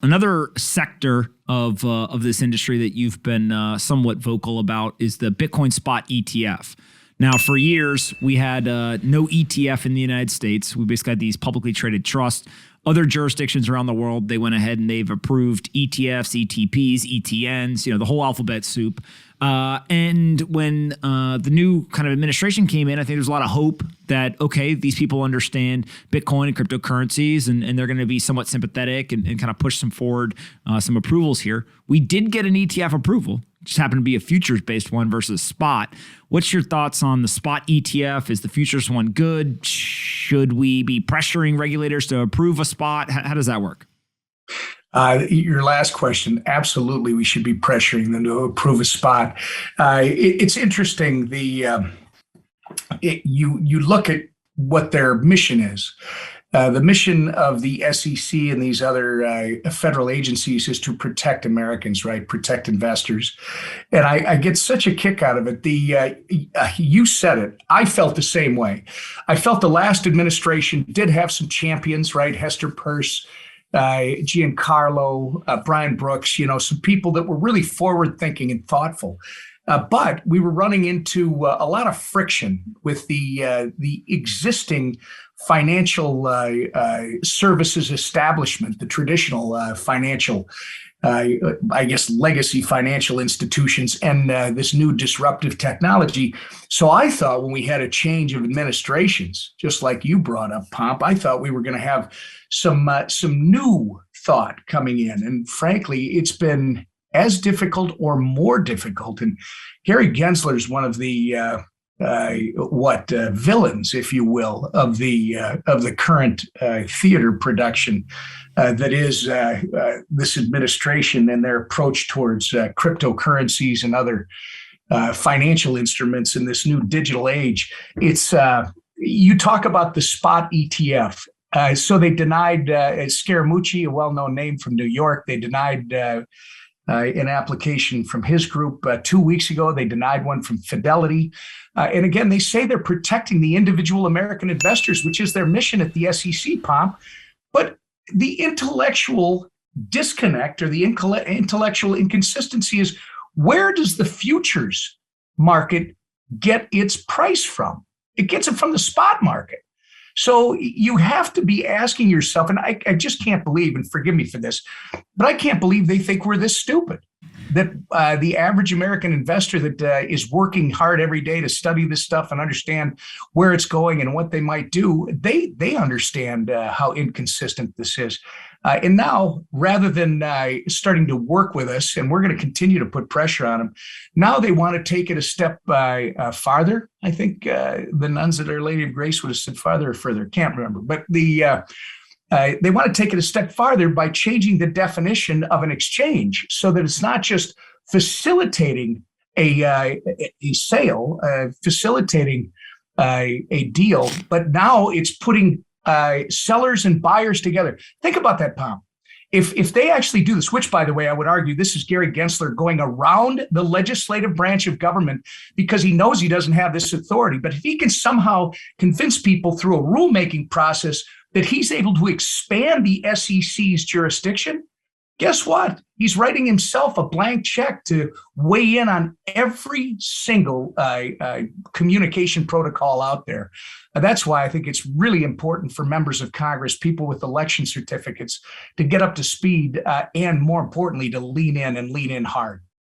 Another sector of this industry that you've been somewhat vocal about is the Bitcoin spot ETF. Now, for years, we had no ETF in the United States. We basically had these publicly traded trusts. Other jurisdictions around the world, they went ahead and they've approved ETFs, ETPs, ETNs, the whole alphabet soup. And when the new kind of administration came in, I think there's a lot of hope that, okay, these people understand Bitcoin and cryptocurrencies, and they're going to be somewhat sympathetic and kind of push some forward, some approvals here. We did get an ETF approval. Just happened to be a futures-based one versus spot. What's your thoughts on the spot ETF? Is the futures one good? Should we be pressuring regulators to approve a spot? How does that work? Your last question, absolutely, we should be pressuring them to approve a spot. It's interesting. You look at what their mission is. The mission of the SEC and these other federal agencies is to protect Americans, right? Protect investors. And I get such a kick out of it. You said it. I felt the same way. I felt the last administration did have some champions, right? Hester Peirce, Giancarlo, Brian Brooks, some people that were really forward thinking and thoughtful. But we were running into a lot of friction with the existing financial services establishment, the traditional financial, I guess, legacy financial institutions, and this new disruptive technology. So I thought when we had a change of administrations, just like you brought up, Pomp, I thought we were going to have some new thought coming in. And frankly, it's been as difficult or more difficult. And Gary Gensler is one of the villains, if you will, of the current theater production that is this administration and their approach towards cryptocurrencies and other financial instruments in this new digital age. It's you talk about the spot ETF. So they denied Scaramucci, a well-known name from New York. They denied an application from his group 2 weeks ago. They denied one from Fidelity. And again, they say they're protecting the individual American investors, which is their mission at the SEC, Pomp. But the intellectual disconnect or the intellectual inconsistency is, where does the futures market get its price from? It gets it from the spot market. So you have to be asking yourself, and I just can't believe, and forgive me for this, but I can't believe they think we're this stupid, that the average American investor that is working hard every day to study this stuff and understand where it's going and what they might do, they understand how inconsistent this is. And now, rather than starting to work with us, and we're going to continue to put pressure on them, now they want to take it a step farther. I think the nuns at Our Lady of Grace would have said farther or further. Can't remember. But they want to take it a step farther by changing the definition of an exchange so that it's not just facilitating a sale, facilitating a deal, but now it's putting sellers and buyers together. Think about that, Pom. If they actually do this, which, by the way, I would argue this is Gary Gensler going around the legislative branch of government because he knows he doesn't have this authority. But if he can somehow convince people through a rulemaking process that he's able to expand the SEC's jurisdiction, guess what? He's writing himself a blank check to weigh in on every single communication protocol out there. That's why I think it's really important for members of Congress, people with election certificates, to get up to speed and, more importantly, to lean in hard.